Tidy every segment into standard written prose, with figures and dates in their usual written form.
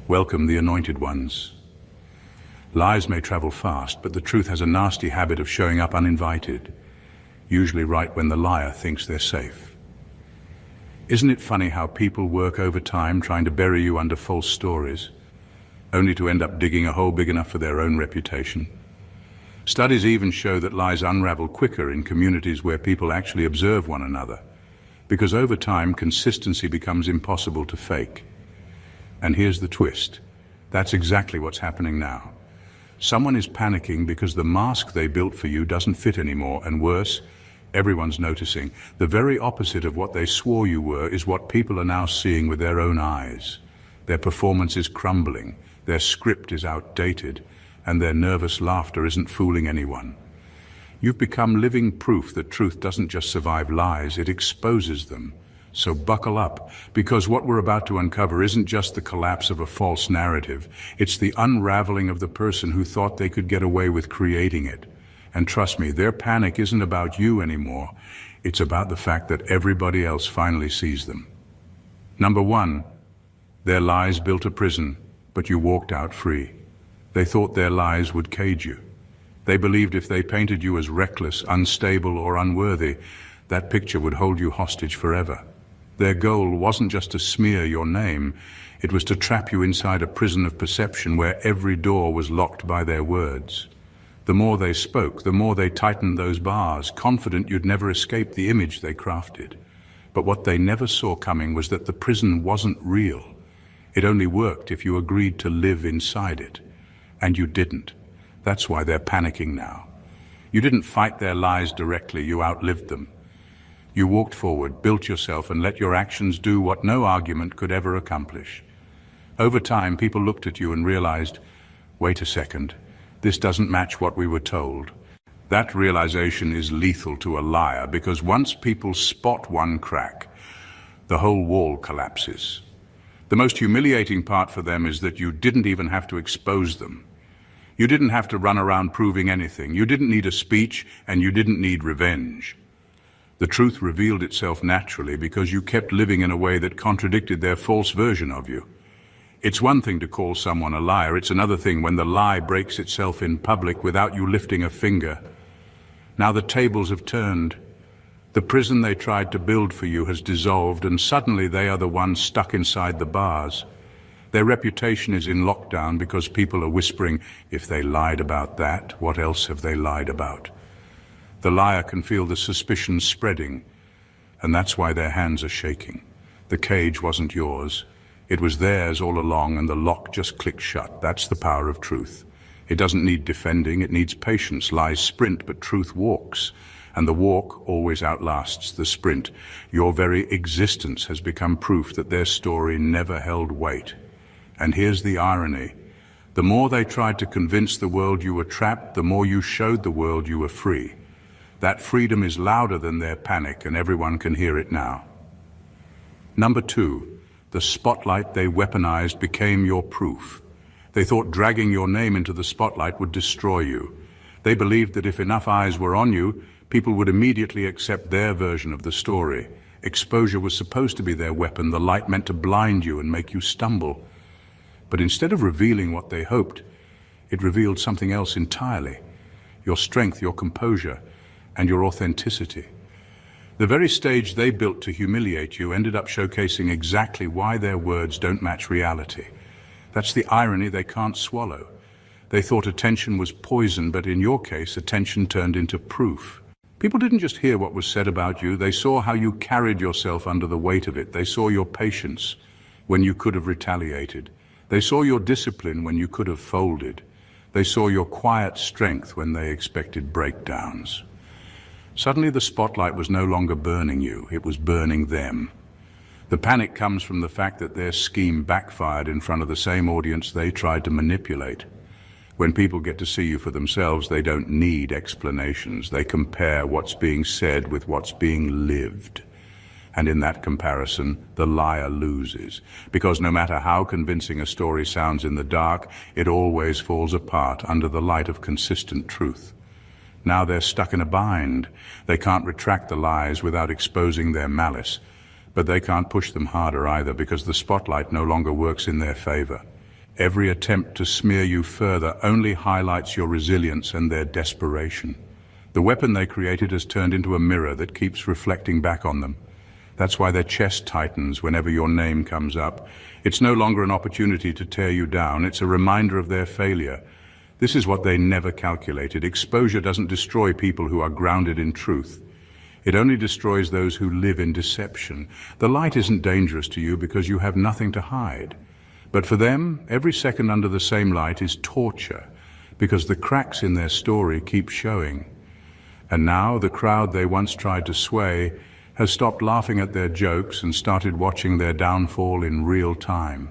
Welcome the anointed ones. Lies may travel fast, but the truth has a nasty habit of showing up uninvited, usually right when the liar thinks they're safe. Isn't it funny how people work overtime trying to bury you under false stories, only to end up digging a hole big enough for their own reputation? Studies even show that lies unravel quicker in communities where people actually observe one another, because over time consistency becomes impossible to fake. And here's the twist. That's exactly what's happening now. Someone is panicking because the mask they built for you doesn't fit anymore, and worse, everyone's noticing. The very opposite of what they swore you were is what people are now seeing with their own eyes. Their performance is crumbling, their script is outdated, and their nervous laughter isn't fooling anyone. You've become living proof that truth doesn't just survive lies, it exposes them. So buckle up, because what we're about to uncover isn't just the collapse of a false narrative, it's the unraveling of the person who thought they could get away with creating it. And trust me, their panic isn't about you anymore, it's about the fact that everybody else finally sees them. Number one, their lies built a prison, but you walked out free. They thought their lies would cage you. They believed if they painted you as reckless, unstable, or unworthy, that picture would hold you hostage forever. Their goal wasn't just to smear your name, it was to trap you inside a prison of perception where every door was locked by their words. The more they spoke, the more they tightened those bars, confident you'd never escape the image they crafted. But what they never saw coming was that the prison wasn't real. It only worked if you agreed to live inside it. And you didn't. That's why they're panicking now. You didn't fight their lies directly, you outlived them. You walked forward, built yourself, and let your actions do what no argument could ever accomplish. Over time, people looked at you and realized, wait a second, this doesn't match what we were told. That realization is lethal to a liar, because once people spot one crack, the whole wall collapses. The most humiliating part for them is that you didn't even have to expose them. You didn't have to run around proving anything. You didn't need a speech, and you didn't need revenge. The truth revealed itself naturally because you kept living in a way that contradicted their false version of you. It's one thing to call someone a liar, it's another thing when the lie breaks itself in public without you lifting a finger. Now the tables have turned. The prison they tried to build for you has dissolved, and suddenly they are the ones stuck inside the bars. Their reputation is in lockdown because people are whispering, if they lied about that, what else have they lied about? The liar can feel the suspicion spreading, and that's why their hands are shaking. The cage wasn't yours. It was theirs all along, and the lock just clicked shut. That's the power of truth. It doesn't need defending, it needs patience. Lies sprint, but truth walks. And the walk always outlasts the sprint. Your very existence has become proof that their story never held weight. And here's the irony. The more they tried to convince the world you were trapped, the more you showed the world you were free. That freedom is louder than their panic, and everyone can hear it now. Number two, the spotlight they weaponized became your proof. They thought dragging your name into the spotlight would destroy you. They believed that if enough eyes were on you, people would immediately accept their version of the story. Exposure was supposed to be their weapon, the light meant to blind you and make you stumble. But instead of revealing what they hoped, it revealed something else entirely. Your strength, your composure, and your authenticity. The very stage they built to humiliate you ended up showcasing exactly why their words don't match reality. That's the irony they can't swallow. They thought attention was poison, but in your case, attention turned into proof. People didn't just hear what was said about you, they saw how you carried yourself under the weight of it. They saw your patience when you could have retaliated. They saw your discipline when you could have folded. They saw your quiet strength when they expected breakdowns. Suddenly the spotlight was no longer burning you, it was burning them. The panic comes from the fact that their scheme backfired in front of the same audience they tried to manipulate. When people get to see you for themselves, they don't need explanations. They compare what's being said with what's being lived. And in that comparison, the liar loses. Because no matter how convincing a story sounds in the dark, it always falls apart under the light of consistent truth. Now they're stuck in a bind. They can't retract the lies without exposing their malice. But they can't push them harder either, because the spotlight no longer works in their favor. Every attempt to smear you further only highlights your resilience and their desperation. The weapon they created has turned into a mirror that keeps reflecting back on them. That's why their chest tightens whenever your name comes up. It's no longer an opportunity to tear you down, it's a reminder of their failure. This is what they never calculated. Exposure doesn't destroy people who are grounded in truth. It only destroys those who live in deception. The light isn't dangerous to you because you have nothing to hide. But for them, every second under the same light is torture, because the cracks in their story keep showing. And now the crowd they once tried to sway has stopped laughing at their jokes and started watching their downfall in real time.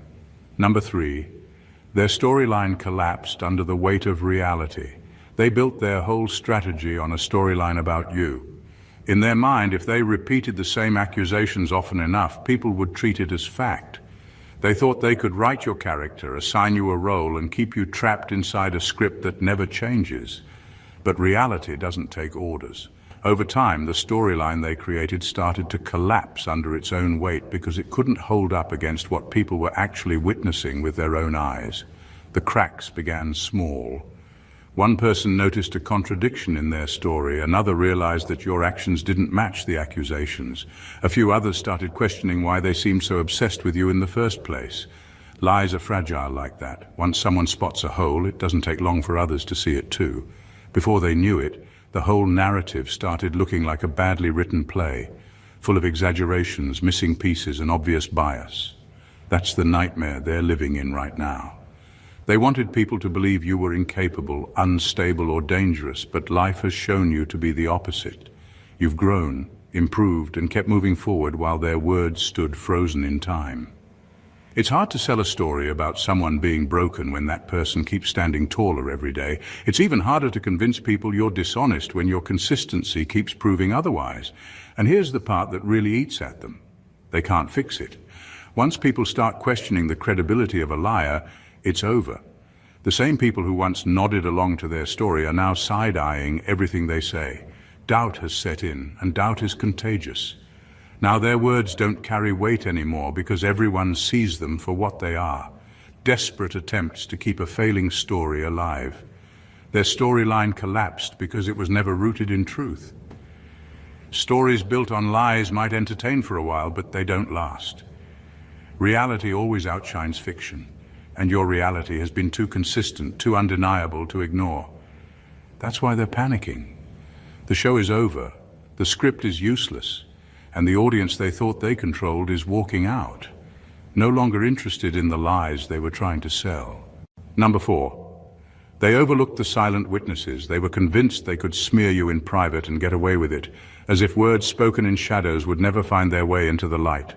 Number 3, their storyline collapsed under the weight of reality. They built their whole strategy on a storyline about you. In their mind, if they repeated the same accusations often enough, people would treat it as fact. They thought they could write your character, assign you a role, and keep you trapped inside a script that never changes. But reality doesn't take orders. Over time, the storyline they created started to collapse under its own weight because it couldn't hold up against what people were actually witnessing with their own eyes. The cracks began small. One person noticed a contradiction in their story, another realized that your actions didn't match the accusations. A few others started questioning why they seemed so obsessed with you in the first place. Lies are fragile like that. Once someone spots a hole, it doesn't take long for others to see it too. Before they knew it, the whole narrative started looking like a badly written play, full of exaggerations, missing pieces, and obvious bias. That's the nightmare they're living in right now. They wanted people to believe you were incapable, unstable, or dangerous, but life has shown you to be the opposite. You've grown, improved, and kept moving forward while their words stood frozen in time. It's hard to sell a story about someone being broken when that person keeps standing taller every day. It's even harder to convince people you're dishonest when your consistency keeps proving otherwise. And here's the part that really eats at them. They can't fix it. Once people start questioning the credibility of a liar, it's over. The same people who once nodded along to their story are now side-eyeing everything they say. Doubt has set in, and doubt is contagious. Now their words don't carry weight anymore because everyone sees them for what they are. Desperate attempts to keep a failing story alive. Their storyline collapsed because it was never rooted in truth. Stories built on lies might entertain for a while, but they don't last. Reality always outshines fiction, and your reality has been too consistent, too undeniable to ignore. That's why they're panicking. The show is over, the script is useless, and the audience they thought they controlled is walking out, no longer interested in the lies they were trying to sell. Number 4, they overlooked the silent witnesses. They were convinced they could smear you in private and get away with it, as if words spoken in shadows would never find their way into the light.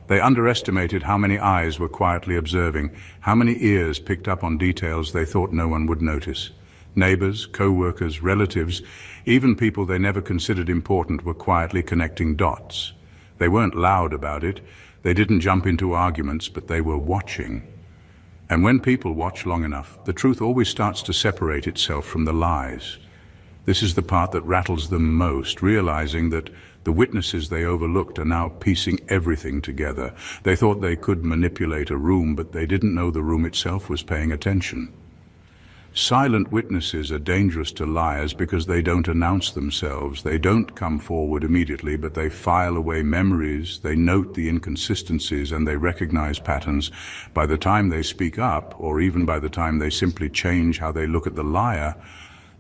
They underestimated how many eyes were quietly observing, how many ears picked up on details they thought no one would notice. Neighbors, co-workers, relatives, even people they never considered important were quietly connecting dots. They weren't loud about it, they didn't jump into arguments, but they were watching. And when people watch long enough, the truth always starts to separate itself from the lies. This is the part that rattles them most, realizing that the witnesses they overlooked are now piecing everything together. They thought they could manipulate a room, but they didn't know the room itself was paying attention. Silent witnesses are dangerous to liars because they don't announce themselves. They don't come forward immediately, but they file away memories, they note the inconsistencies, and they recognize patterns. By the time they speak up, or even by the time they simply change how they look at the liar,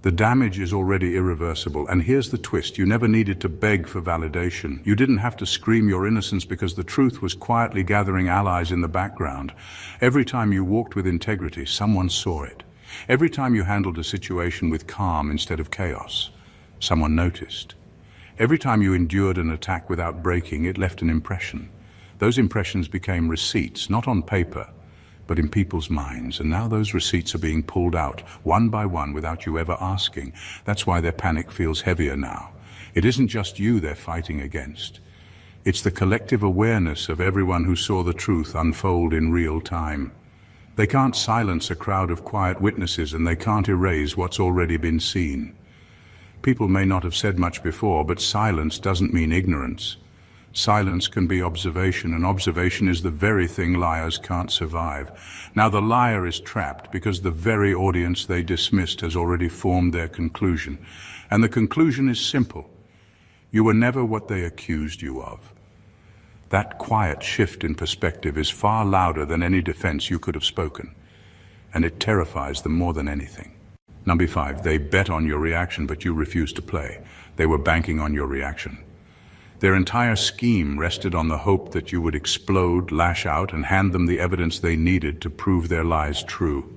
the damage is already irreversible. And here's the twist. You never needed to beg for validation. You didn't have to scream your innocence because the truth was quietly gathering allies in the background. Every time you walked with integrity, someone saw it. Every time you handled a situation with calm instead of chaos, someone noticed. Every time you endured an attack without breaking, it left an impression. Those impressions became receipts, not on paper, but in people's minds. And now those receipts are being pulled out, one by one, without you ever asking. That's why their panic feels heavier now. It isn't just you they're fighting against. It's the collective awareness of everyone who saw the truth unfold in real time. They can't silence a crowd of quiet witnesses, and they can't erase what's already been seen. People may not have said much before, but silence doesn't mean ignorance. Silence can be observation, and observation is the very thing liars can't survive. Now the liar is trapped because the very audience they dismissed has already formed their conclusion. And the conclusion is simple. You were never what they accused you of. That quiet shift in perspective is far louder than any defense you could have spoken, and it terrifies them more than anything. Number 5, they bet on your reaction, but you refused to play. They were banking on your reaction. Their entire scheme rested on the hope that you would explode, lash out, and hand them the evidence they needed to prove their lies true.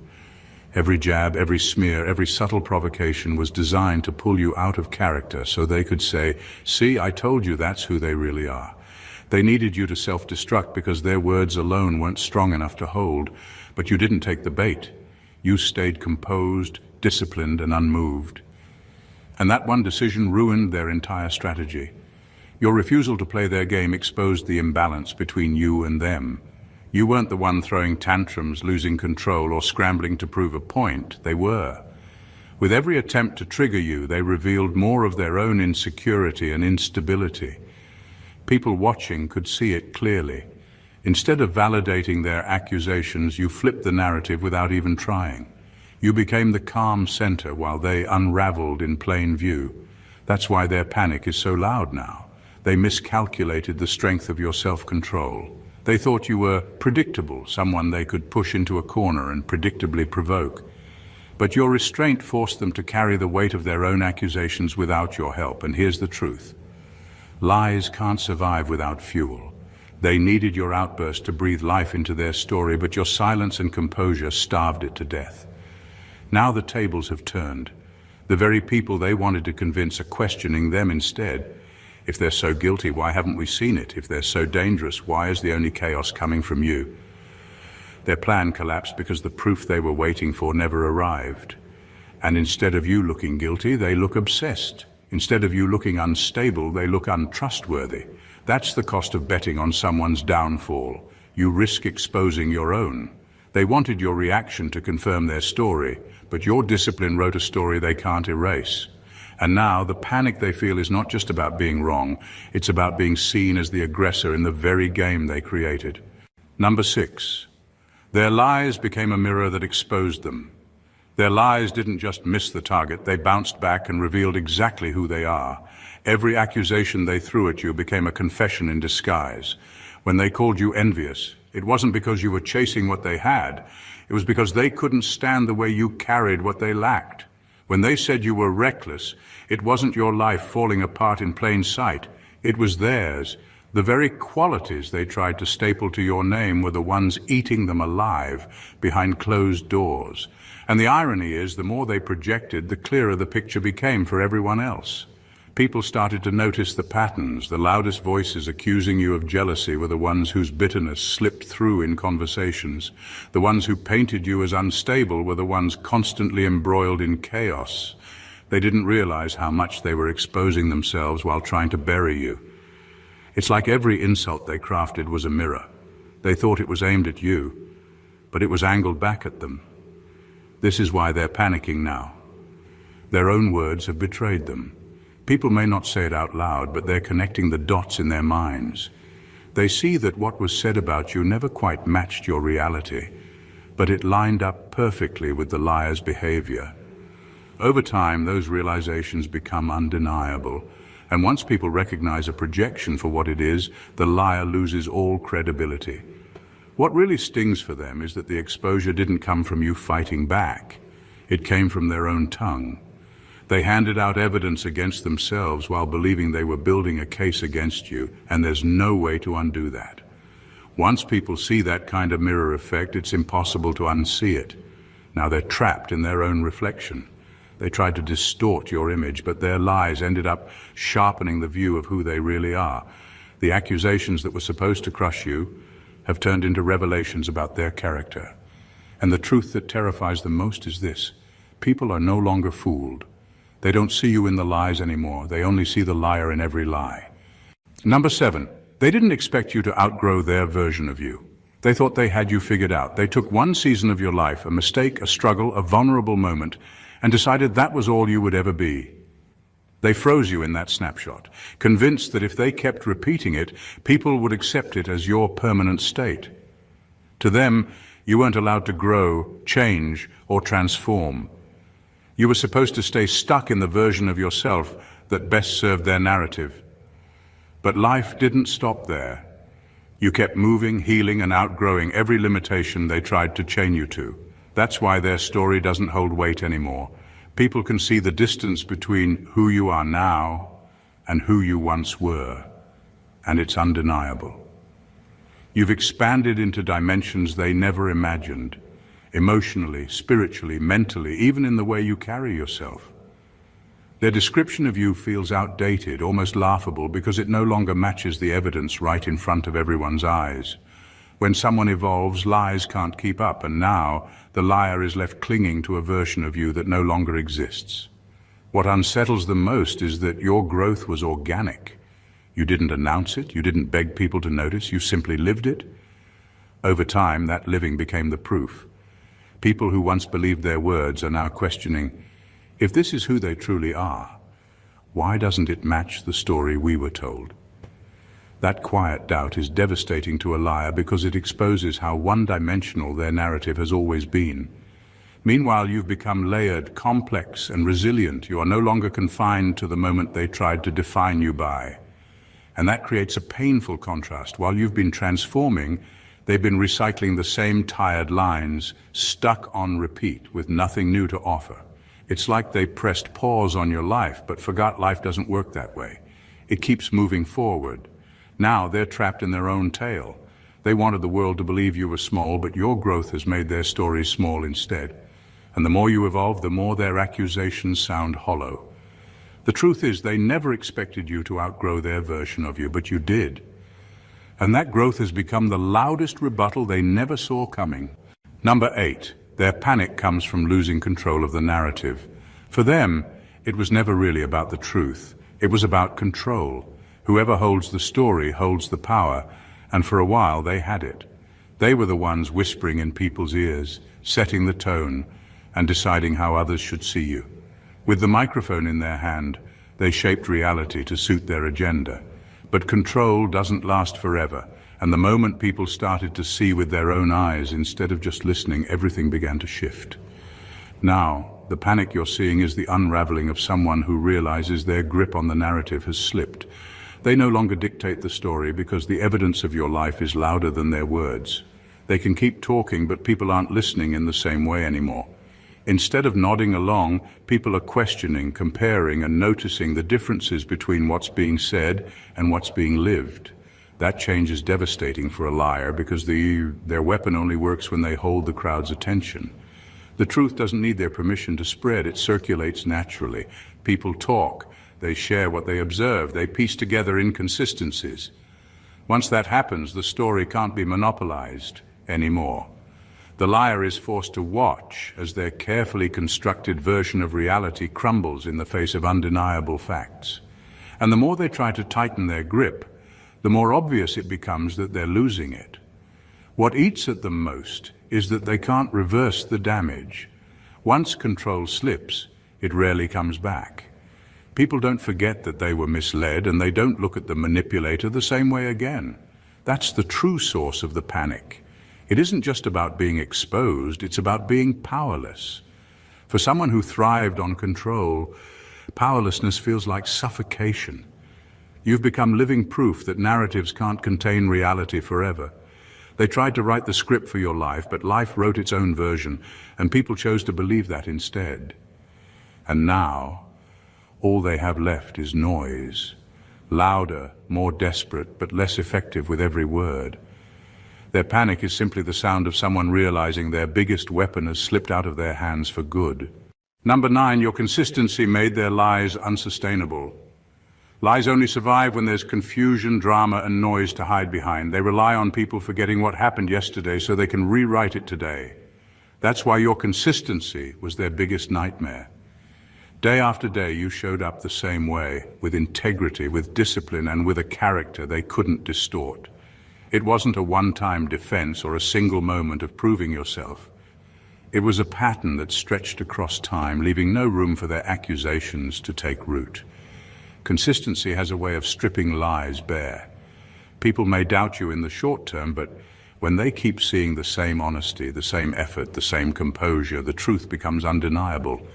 Every jab, every smear, every subtle provocation was designed to pull you out of character so they could say, "See, I told you that's who they really are." They needed you to self-destruct because their words alone weren't strong enough to hold, but you didn't take the bait. You stayed composed, disciplined, and unmoved. And that one decision ruined their entire strategy. Your refusal to play their game exposed the imbalance between you and them. You weren't the one throwing tantrums, losing control, or scrambling to prove a point. They were. With every attempt to trigger you, they revealed more of their own insecurity and instability. People watching could see it clearly. Instead of validating their accusations, you flipped the narrative without even trying. You became the calm center while they unraveled in plain view. That's why their panic is so loud now. They miscalculated the strength of your self-control. They thought you were predictable, someone they could push into a corner and predictably provoke. But your restraint forced them to carry the weight of their own accusations without your help, and here's the truth. Lies can't survive without fuel. They needed your outburst to breathe life into their story, but your silence and composure starved it to death. Now the tables have turned. The very people they wanted to convince are questioning them instead. If they're so guilty, why haven't we seen it? If they're so dangerous, why is the only chaos coming from you? Their plan collapsed because the proof they were waiting for never arrived. And instead of you looking guilty, they look obsessed. Instead of you looking unstable, they look untrustworthy. That's the cost of betting on someone's downfall. You risk exposing your own. They wanted your reaction to confirm their story, but your discipline wrote a story they can't erase. And now the panic they feel is not just about being wrong, it's about being seen as the aggressor in the very game they created. Number 6, their lies became a mirror that exposed them. Their lies didn't just miss the target, they bounced back and revealed exactly who they are. Every accusation they threw at you became a confession in disguise. When they called you envious, it wasn't because you were chasing what they had, it was because they couldn't stand the way you carried what they lacked. When they said you were reckless, it wasn't your life falling apart in plain sight. It was theirs. The very qualities they tried to staple to your name were the ones eating them alive behind closed doors. And the irony is, the more they projected, the clearer the picture became for everyone else. People started to notice the patterns. The loudest voices accusing you of jealousy were the ones whose bitterness slipped through in conversations. The ones who painted you as unstable were the ones constantly embroiled in chaos. They didn't realize how much they were exposing themselves while trying to bury you. It's like every insult they crafted was a mirror. They thought it was aimed at you, but it was angled back at them. This is why they're panicking now. Their own words have betrayed them. People may not say it out loud, but they're connecting the dots in their minds. They see that what was said about you never quite matched your reality, but it lined up perfectly with the liar's behavior. Over time, those realizations become undeniable, and once people recognize a projection for what it is, the liar loses all credibility. What really stings for them is that the exposure didn't come from you fighting back. It came from their own tongue. They handed out evidence against themselves while believing they were building a case against you, and there's no way to undo that. Once people see that kind of mirror effect, it's impossible to unsee it. Now they're trapped in their own reflection. They tried to distort your image, but their lies ended up sharpening the view of who they really are. The accusations that were supposed to crush you have turned into revelations about their character. And the truth that terrifies them most is this: people are no longer fooled. They don't see you in the lies anymore. They only see the liar in every lie. Number 7, they didn't expect you to outgrow their version of you. They thought they had you figured out. They took one season of your life, a mistake, a struggle, a vulnerable moment, and decided that was all you would ever be. They froze you in that snapshot, convinced that if they kept repeating it, people would accept it as your permanent state. To them, you weren't allowed to grow, change, or transform. You were supposed to stay stuck in the version of yourself that best served their narrative. But life didn't stop there. You kept moving, healing, and outgrowing every limitation they tried to chain you to. That's why their story doesn't hold weight anymore. People can see the distance between who you are now and who you once were, and it's undeniable. You've expanded into dimensions they never imagined, emotionally, spiritually, mentally, even in the way you carry yourself. Their description of you feels outdated, almost laughable, because it no longer matches the evidence right in front of everyone's eyes. When someone evolves, lies can't keep up, and now the liar is left clinging to a version of you that no longer exists. What unsettles them most is that your growth was organic. You didn't announce it, you didn't beg people to notice, you simply lived it. Over time, that living became the proof. People who once believed their words are now questioning, if this is who they truly are, why doesn't it match the story we were told? That quiet doubt is devastating to a liar because it exposes how one-dimensional their narrative has always been. Meanwhile, you've become layered, complex, and resilient. You are no longer confined to the moment they tried to define you by. And that creates a painful contrast. While you've been transforming, they've been recycling the same tired lines, stuck on repeat, with nothing new to offer. It's like they pressed pause on your life, but forgot life doesn't work that way. It keeps moving forward. Now they're trapped in their own tale. They wanted the world to believe you were small, but your growth has made their stories small instead. And the more you evolve, the more their accusations sound hollow. The truth is, they never expected you to outgrow their version of you, but you did. And that growth has become the loudest rebuttal they never saw coming. Number 8, their panic comes from losing control of the narrative. For them, it was never really about the truth. It was about control. Whoever holds the story holds the power, and for a while they had it. They were the ones whispering in people's ears, setting the tone, and deciding how others should see you. With the microphone in their hand, they shaped reality to suit their agenda. But control doesn't last forever, and the moment people started to see with their own eyes instead of just listening, everything began to shift. Now, the panic you're seeing is the unraveling of someone who realizes their grip on the narrative has slipped. They no longer dictate the story because the evidence of your life is louder than their words. They can keep talking, but people aren't listening in the same way anymore. Instead of nodding along, people are questioning, comparing, and noticing the differences between what's being said and what's being lived. That change is devastating for a liar because their weapon only works when they hold the crowd's attention. The truth doesn't need their permission to spread, it circulates naturally. People talk, they share what they observe, they piece together inconsistencies. Once that happens, the story can't be monopolized anymore. The liar is forced to watch as their carefully constructed version of reality crumbles in the face of undeniable facts. And the more they try to tighten their grip, the more obvious it becomes that they're losing it. What eats at them most is that they can't reverse the damage. Once control slips, it rarely comes back. People don't forget that they were misled, and they don't look at the manipulator the same way again. That's the true source of the panic. It isn't just about being exposed, it's about being powerless. For someone who thrived on control, powerlessness feels like suffocation. You've become living proof that narratives can't contain reality forever. They tried to write the script for your life, but life wrote its own version, and people chose to believe that instead. And now, all they have left is noise. Louder, more desperate, but less effective with every word. Their panic is simply the sound of someone realizing their biggest weapon has slipped out of their hands for good. Number 9, your consistency made their lies unsustainable. Lies only survive when there's confusion, drama, and noise to hide behind. They rely on people forgetting what happened yesterday so they can rewrite it today. That's why your consistency was their biggest nightmare. Day after day, you showed up the same way, with integrity, with discipline, and with a character they couldn't distort. It wasn't a one-time defense or a single moment of proving yourself. It was a pattern that stretched across time, leaving no room for their accusations to take root. Consistency has a way of stripping lies bare. People may doubt you in the short term, but when they keep seeing the same honesty, the same effort, the same composure, the truth becomes undeniable.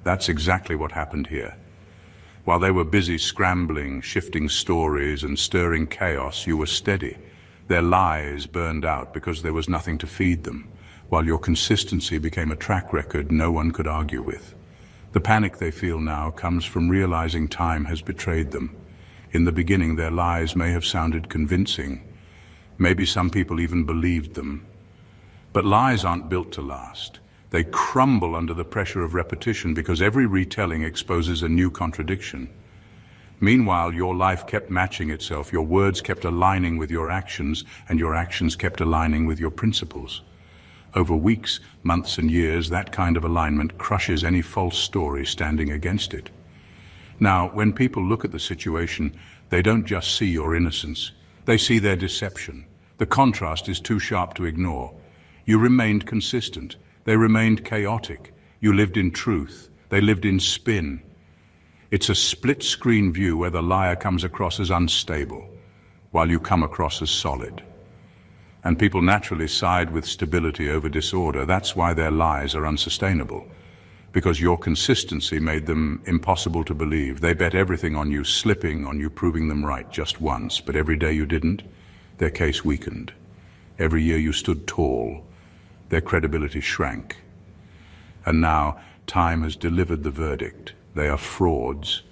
That's exactly what happened here. While they were busy scrambling, shifting stories and stirring chaos, you were steady. Their lies burned out because there was nothing to feed them, while your consistency became a track record no one could argue with. The panic they feel now comes from realizing time has betrayed them. In the beginning, their lies may have sounded convincing. Maybe some people even believed them. But lies aren't built to last. They crumble under the pressure of repetition because every retelling exposes a new contradiction. Meanwhile, your life kept matching itself, your words kept aligning with your actions, and your actions kept aligning with your principles. Over weeks, months, and years, that kind of alignment crushes any false story standing against it. Now, when people look at the situation, they don't just see your innocence. They see their deception. The contrast is too sharp to ignore. You remained consistent. They remained chaotic. You lived in truth. They lived in spin. It's a split-screen view where the liar comes across as unstable, while you come across as solid. And people naturally side with stability over disorder. That's why their lies are unsustainable, because your consistency made them impossible to believe. They bet everything on you slipping, on you proving them right just once, but every day you didn't, their case weakened. Every year you stood tall, their credibility shrank. And now, time has delivered the verdict. They are frauds,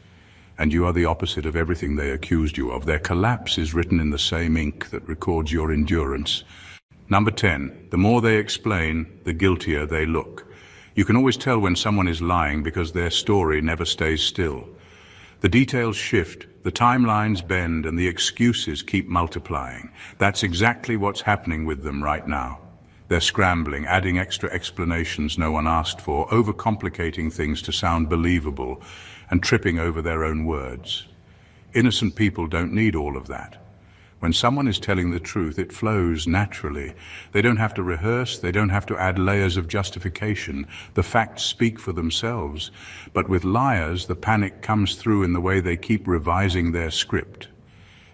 and you are the opposite of everything they accused you of. Their collapse is written in the same ink that records your endurance. Number 10, the more they explain, the guiltier they look. You can always tell when someone is lying because their story never stays still. The details shift, the timelines bend, and the excuses keep multiplying. That's exactly what's happening with them right now. They're scrambling, adding extra explanations no one asked for, overcomplicating things to sound believable, and tripping over their own words. Innocent people don't need all of that. When someone is telling the truth, it flows naturally. They don't have to rehearse, they don't have to add layers of justification. The facts speak for themselves. But with liars, the panic comes through in the way they keep revising their script.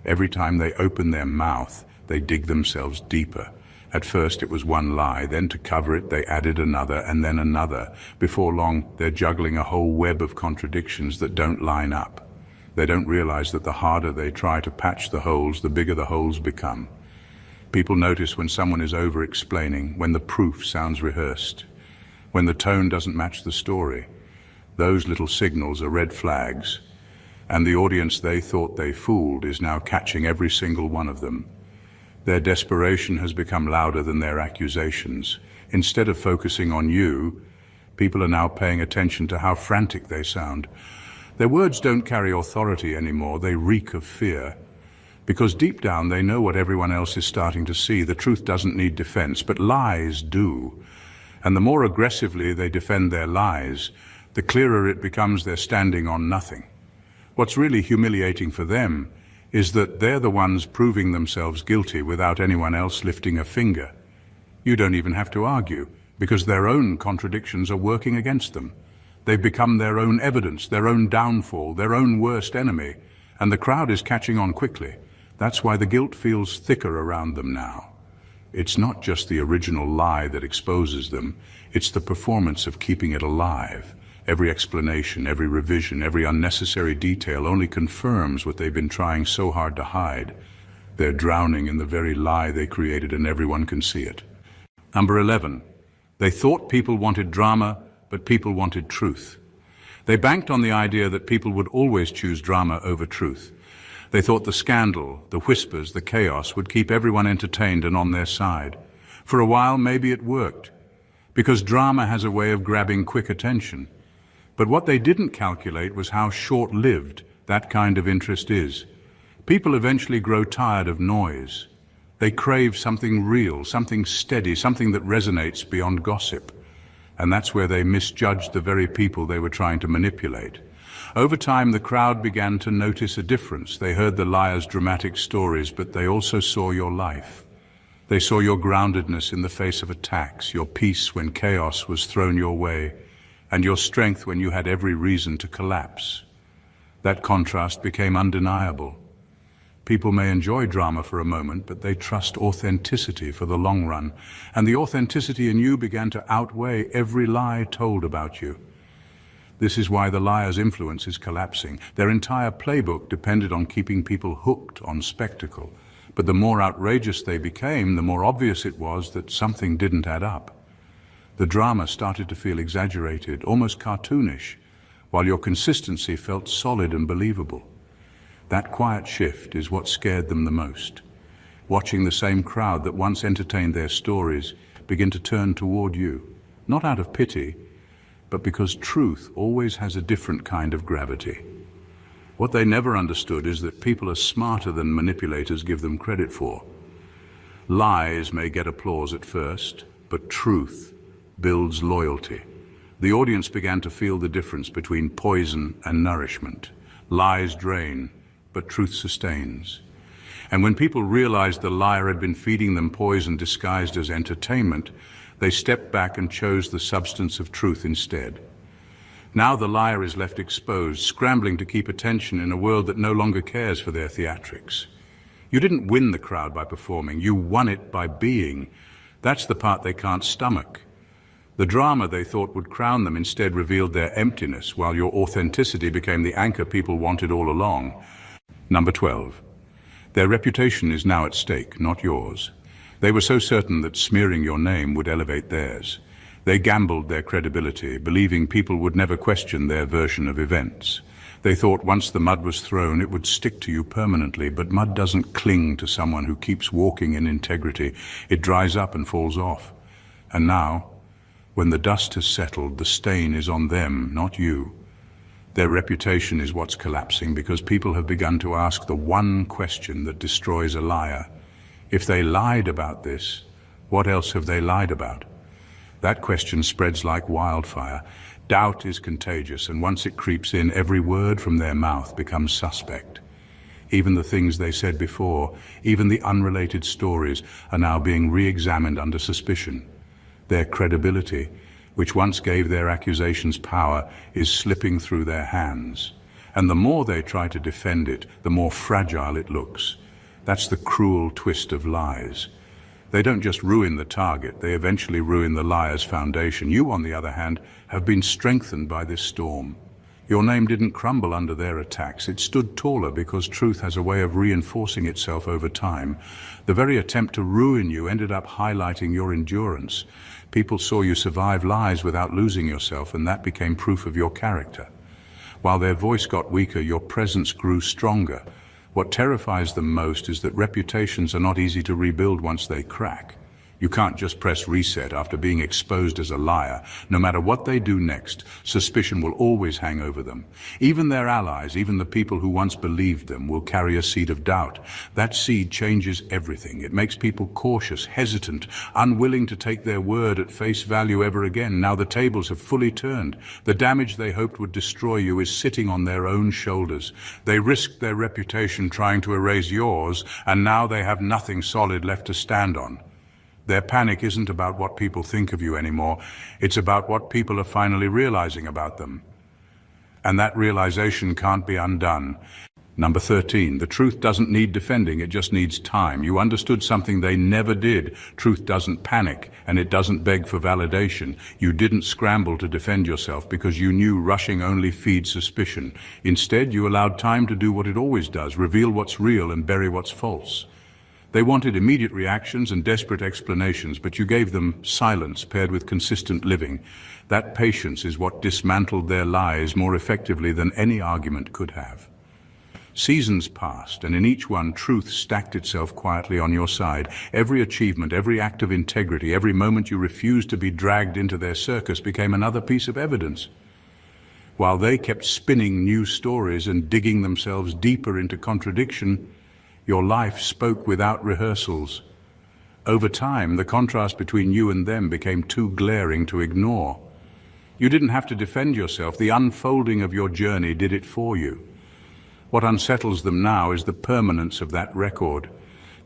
Every time they open their mouth, they dig themselves deeper. At first it was one lie, then to cover it they added another and then another. Before long, they're juggling a whole web of contradictions that don't line up. They don't realize that the harder they try to patch the holes, the bigger the holes become. People notice when someone is over-explaining, when the proof sounds rehearsed, when the tone doesn't match the story. Those little signals are red flags, and the audience they thought they fooled is now catching every single one of them. Their desperation has become louder than their accusations. Instead of focusing on you, people are now paying attention to how frantic they sound. Their words don't carry authority anymore, they reek of fear. Because deep down they know what everyone else is starting to see. The truth doesn't need defense, but lies do. And the more aggressively they defend their lies, the clearer it becomes they're standing on nothing. What's really humiliating for them is that they're the ones proving themselves guilty without anyone else lifting a finger. You don't even have to argue, because their own contradictions are working against them. They've become their own evidence, their own downfall, their own worst enemy, and the crowd is catching on quickly. That's why the guilt feels thicker around them now. It's not just the original lie that exposes them, it's the performance of keeping it alive. Every explanation, every revision, every unnecessary detail only confirms what they've been trying so hard to hide. They're drowning in the very lie they created and everyone can see it. Number 11. They thought people wanted drama, but people wanted truth. They banked on the idea that people would always choose drama over truth. They thought the scandal, the whispers, the chaos would keep everyone entertained and on their side. For a while, maybe it worked, because drama has a way of grabbing quick attention. But what they didn't calculate was how short-lived that kind of interest is. People eventually grow tired of noise. They crave something real, something steady, something that resonates beyond gossip. And that's where they misjudged the very people they were trying to manipulate. Over time, the crowd began to notice a difference. They heard the liar's dramatic stories, but they also saw your life. They saw your groundedness in the face of attacks, your peace when chaos was thrown your way, and your strength when you had every reason to collapse. That contrast became undeniable. People may enjoy drama for a moment, but they trust authenticity for the long run, and the authenticity in you began to outweigh every lie told about you. This is why the liar's influence is collapsing. Their entire playbook depended on keeping people hooked on spectacle. But the more outrageous they became, the more obvious it was that something didn't add up. The drama started to feel exaggerated, almost cartoonish, while your consistency felt solid and believable. That quiet shift is what scared them the most. Watching the same crowd that once entertained their stories begin to turn toward you, not out of pity, but because truth always has a different kind of gravity. What they never understood is that people are smarter than manipulators give them credit for. Lies may get applause at first, but truth builds loyalty. The audience began to feel the difference between poison and nourishment. Lies drain, but truth sustains. And when people realized the liar had been feeding them poison disguised as entertainment, they stepped back and chose the substance of truth instead. Now the liar is left exposed, scrambling to keep attention in a world that no longer cares for their theatrics. You didn't win the crowd by performing, you won it by being. That's the part they can't stomach. The drama they thought would crown them instead revealed their emptiness, while your authenticity became the anchor people wanted all along. Number 12. Their reputation is now at stake, not yours. They were so certain that smearing your name would elevate theirs. They gambled their credibility, believing people would never question their version of events. They thought once the mud was thrown, it would stick to you permanently, but mud doesn't cling to someone who keeps walking in integrity. It dries up and falls off. And now, when the dust has settled, the stain is on them, not you. Their reputation is what's collapsing because people have begun to ask the one question that destroys a liar. If they lied about this, what else have they lied about? That question spreads like wildfire. Doubt is contagious, and once it creeps in, every word from their mouth becomes suspect. Even the things they said before, even the unrelated stories, are now being re-examined under suspicion. Their credibility, which once gave their accusations power, is slipping through their hands. And the more they try to defend it, the more fragile it looks. That's the cruel twist of lies. They don't just ruin the target, they eventually ruin the liar's foundation. You, on the other hand, have been strengthened by this storm. Your name didn't crumble under their attacks. It stood taller because truth has a way of reinforcing itself over time. The very attempt to ruin you ended up highlighting your endurance. People saw you survive lies without losing yourself, and that became proof of your character. While their voice got weaker, your presence grew stronger. What terrifies them most is that reputations are not easy to rebuild once they crack. You can't just press reset after being exposed as a liar. No matter what they do next, suspicion will always hang over them. Even their allies, even the people who once believed them, will carry a seed of doubt. That seed changes everything. It makes people cautious, hesitant, unwilling to take their word at face value ever again. Now the tables have fully turned. The damage they hoped would destroy you is sitting on their own shoulders. They risked their reputation trying to erase yours, and now they have nothing solid left to stand on. Their panic isn't about what people think of you anymore. It's about what people are finally realizing about them. And that realization can't be undone. Number 13, the truth doesn't need defending, it just needs time. You understood something they never did. Truth doesn't panic, and it doesn't beg for validation. You didn't scramble to defend yourself because you knew rushing only feeds suspicion. Instead, you allowed time to do what it always does, reveal what's real and bury what's false. They wanted immediate reactions and desperate explanations, but you gave them silence paired with consistent living. That patience is what dismantled their lies more effectively than any argument could have. Seasons passed, and in each one, truth stacked itself quietly on your side. Every achievement, every act of integrity, every moment you refused to be dragged into their circus became another piece of evidence. While they kept spinning new stories and digging themselves deeper into contradiction, your life spoke without rehearsals. Over time, the contrast between you and them became too glaring to ignore. You didn't have to defend yourself. The unfolding of your journey did it for you. What unsettles them now is the permanence of that record.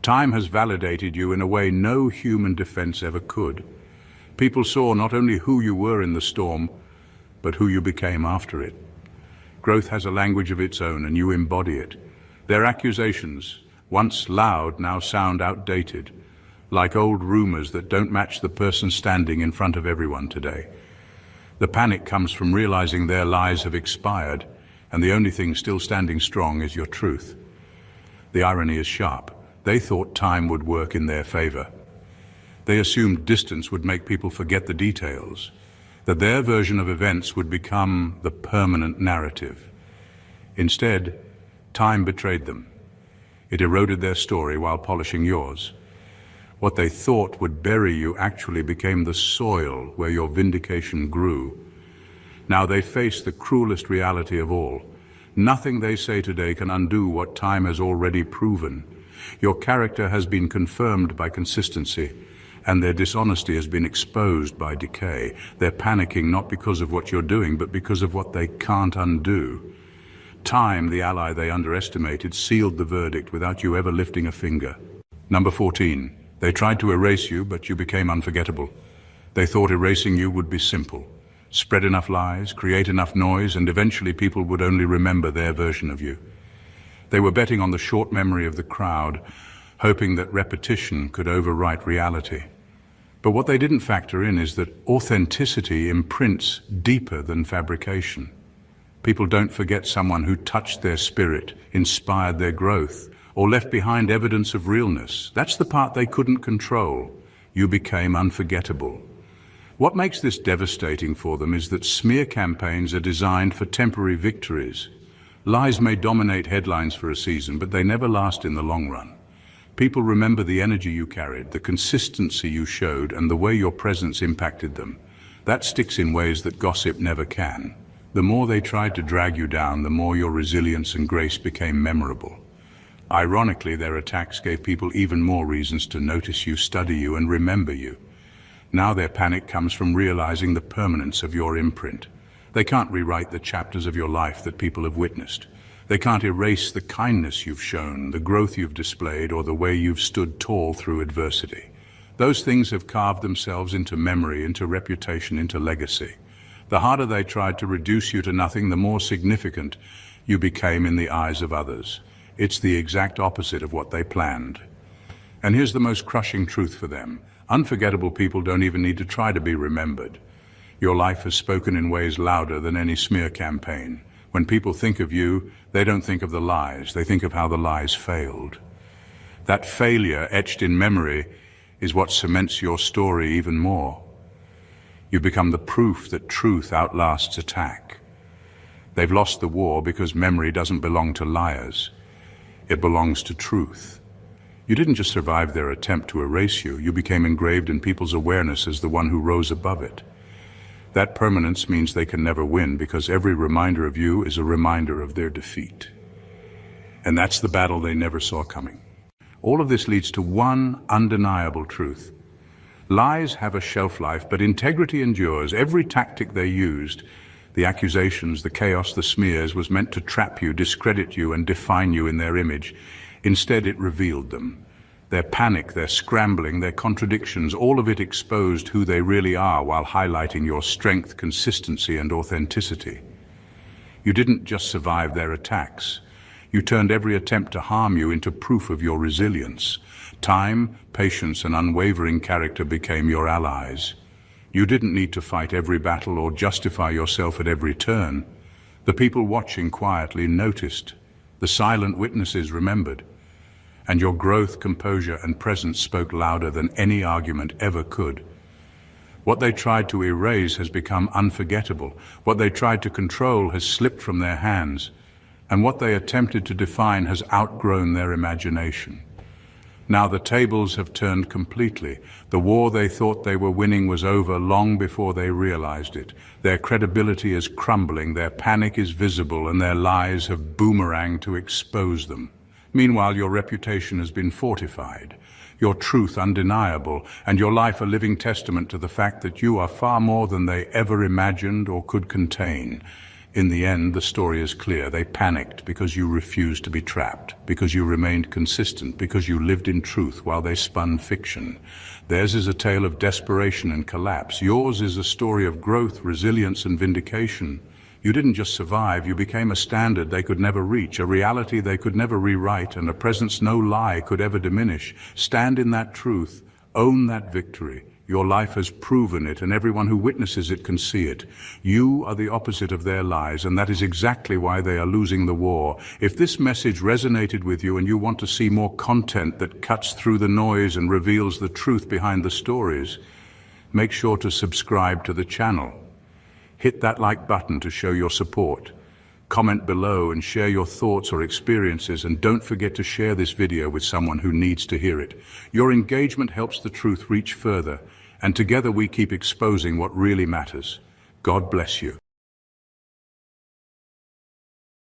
Time has validated you in a way no human defense ever could. People saw not only who you were in the storm, but who you became after it. Growth has a language of its own, and you embody it. Their accusations, once loud, now sound outdated, like old rumors that don't match the person standing in front of everyone today. The panic comes from realizing their lies have expired, and the only thing still standing strong is your truth. The irony is sharp. They thought time would work in their favor. They assumed distance would make people forget the details, that their version of events would become the permanent narrative. Instead, time betrayed them. It eroded their story while polishing yours. What they thought would bury you actually became the soil where your vindication grew. Now they face the cruelest reality of all. Nothing they say today can undo what time has already proven. Your character has been confirmed by consistency, and their dishonesty has been exposed by decay. They're panicking not because of what you're doing, but because of what they can't undo. Time, the ally they underestimated, sealed the verdict without you ever lifting a finger. Number 14. They tried to erase you, but you became unforgettable. They thought erasing you would be simple. Spread enough lies, create enough noise, and eventually people would only remember their version of you. They were betting on the short memory of the crowd, hoping that repetition could overwrite reality. But what they didn't factor in is that authenticity imprints deeper than fabrication. People don't forget someone who touched their spirit, inspired their growth, or left behind evidence of realness. That's the part they couldn't control. You became unforgettable. What makes this devastating for them is that smear campaigns are designed for temporary victories. Lies may dominate headlines for a season, but they never last in the long run. People remember the energy you carried, the consistency you showed, and the way your presence impacted them. That sticks in ways that gossip never can. The more they tried to drag you down, the more your resilience and grace became memorable. Ironically, their attacks gave people even more reasons to notice you, study you, and remember you. Now their panic comes from realizing the permanence of your imprint. They can't rewrite the chapters of your life that people have witnessed. They can't erase the kindness you've shown, the growth you've displayed, or the way you've stood tall through adversity. Those things have carved themselves into memory, into reputation, into legacy. The harder they tried to reduce you to nothing, the more significant you became in the eyes of others. It's the exact opposite of what they planned. And here's the most crushing truth for them. Unforgettable people don't even need to try to be remembered. Your life has spoken in ways louder than any smear campaign. When people think of you, they don't think of the lies, they think of how the lies failed. That failure etched in memory is what cements your story even more. You become the proof that truth outlasts attack. They've lost the war because memory doesn't belong to liars. It belongs to truth. You didn't just survive their attempt to erase you, you became engraved in people's awareness as the one who rose above it. That permanence means they can never win because every reminder of you is a reminder of their defeat. And that's the battle they never saw coming. All of this leads to one undeniable truth. Lies have a shelf life, but integrity endures. Every tactic they used, the accusations, the chaos, the smears, was meant to trap you, discredit you, and define you in their image. Instead, it revealed them. Their panic, their scrambling, their contradictions, all of it exposed who they really are while highlighting your strength, consistency, and authenticity. You didn't just survive their attacks. You turned every attempt to harm you into proof of your resilience. Time, patience, and unwavering character became your allies. You didn't need to fight every battle or justify yourself at every turn. The people watching quietly noticed. The silent witnesses remembered. And your growth, composure, and presence spoke louder than any argument ever could. What they tried to erase has become unforgettable. What they tried to control has slipped from their hands. And what they attempted to define has outgrown their imagination. Now the tables have turned completely. The war they thought they were winning was over long before they realized it. Their credibility is crumbling, their panic is visible, and their lies have boomeranged to expose them. Meanwhile, your reputation has been fortified, your truth undeniable, and your life a living testament to the fact that you are far more than they ever imagined or could contain. In the end, the story is clear. They panicked because you refused to be trapped, because you remained consistent, because you lived in truth while they spun fiction. Theirs is a tale of desperation and collapse. Yours is a story of growth, resilience, and vindication. You didn't just survive, you became a standard they could never reach, a reality they could never rewrite, and a presence no lie could ever diminish. Stand in that truth, own that victory. Your life has proven it, and everyone who witnesses it can see it. You are the opposite of their lies, and that is exactly why they are losing the war. If this message resonated with you and you want to see more content that cuts through the noise and reveals the truth behind the stories, make sure to subscribe to the channel. Hit that like button to show your support. Comment below and share your thoughts or experiences, and don't forget to share this video with someone who needs to hear it. Your engagement helps the truth reach further, and together we keep exposing what really matters. God bless you.